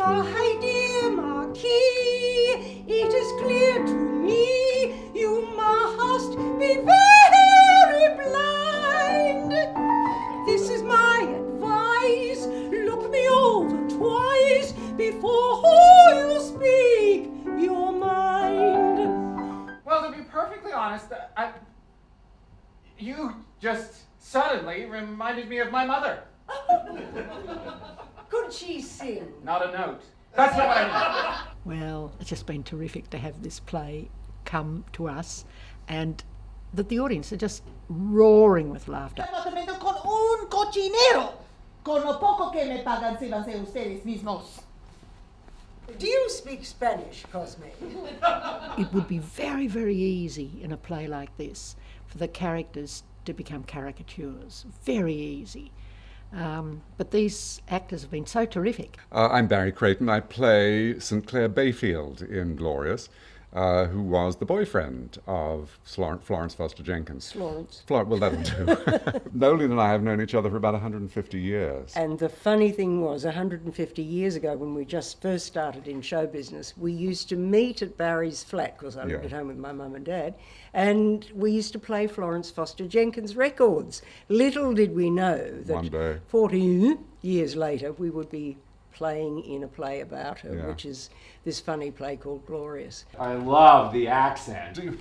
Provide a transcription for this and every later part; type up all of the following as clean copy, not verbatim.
My dear Marquis, it is clear to me you must be very blind. This is my advice. Look me over twice before you speak your mind. Well, to be perfectly honest, you just suddenly reminded me of my mother. Could she sing? Not a note. That's what I mean. Well, it's just been terrific to have this play come to us and that the audience are just roaring with laughter. Con un cochinero. Con lo poco que me pagan se van a ser ustedes mismos. Do you speak Spanish, Cosme? It would be very, very easy in a play like this for the characters to become caricatures. Very easy. But these actors have been so terrific. I'm Barry CREYTON. I play St. Clair Bayfield in Glorious, who was the boyfriend of Florence Foster Jenkins. Florence. Well, that'll do. Noeline and I have known each other for about 150 years. And the funny thing was, 150 years ago, when we just first started in show business, we used to meet at Barry's flat, because I lived at home with my mum and dad, and we used to play Florence Foster Jenkins records. Little did we know that One day, 40 years later, we would be playing in a play about her, which is this funny play called Glorious. I love the accent. Do you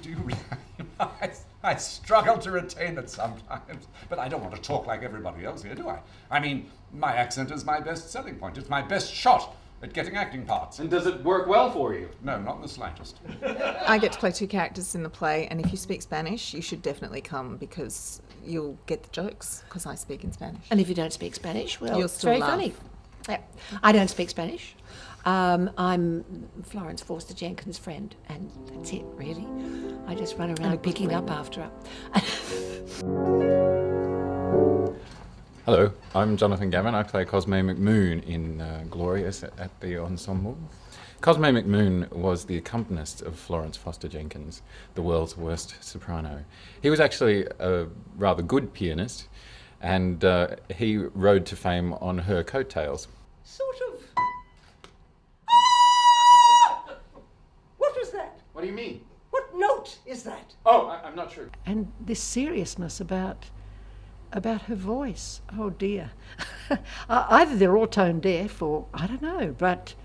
I struggle to retain it sometimes, but I don't want to talk like everybody else here, do I? I mean, my accent is my best selling point. It's my best shot at getting acting parts. And does it work well for you? No, not in the slightest. I get to play two characters in the play, and if you speak Spanish, you should definitely come because you'll get the jokes, because I speak in Spanish. And if you don't speak Spanish, well, You'll it's still very laugh. funny. Yeah. I don't speak Spanish. I'm Florence Foster Jenkins' friend, and that's it, really. I just run around picking up after her. Hello, I'm Jonathan Gavin. I play Cosme McMoon in Glorious at the Ensemble. Cosme McMoon was the accompanist of Florence Foster Jenkins, the world's worst soprano. He was actually a rather good pianist, and he rode to fame on her coattails. Sort of. Ah! What was that? What do you mean? What note is that? Oh, I'm not sure. And this seriousness about her voice. Oh dear. Either they're all tone deaf or I don't know, but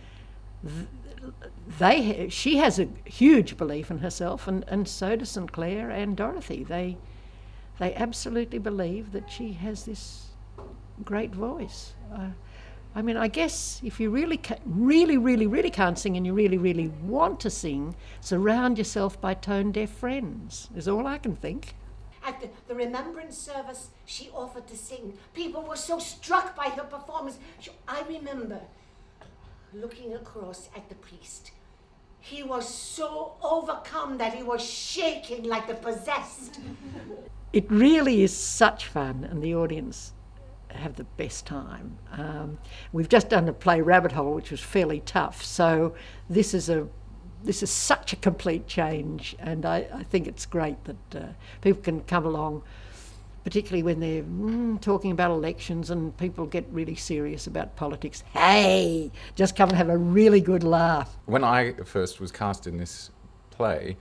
she has a huge belief in herself, and so does St. Clair and Dorothy. They absolutely believe that she has this great voice. I mean, I guess if you really can't sing and you really want to sing, surround yourself by tone-deaf friends, is all I can think. At the remembrance service, she offered to sing. People were so struck by her performance. I remember looking across at the priest. He was so overcome that he was shaking like the possessed. It really is such fun, and the audience have the best time. We've just done a play Rabbit Hole, which was fairly tough, so this is such a complete change, and I think it's great that people can come along, particularly when they're talking about elections and people get really serious about politics. Hey, just come and have a really good laugh. When I first was cast in this play,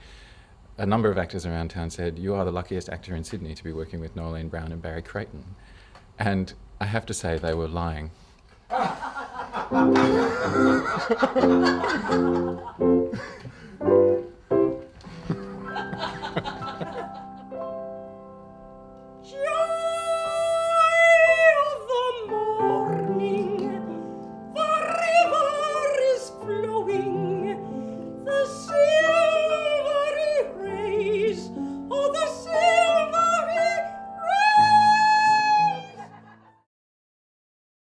a number of actors around town said, "You are the luckiest actor in Sydney to be working with Noeline Brown and Barry CREYTON." And I have to say they were lying.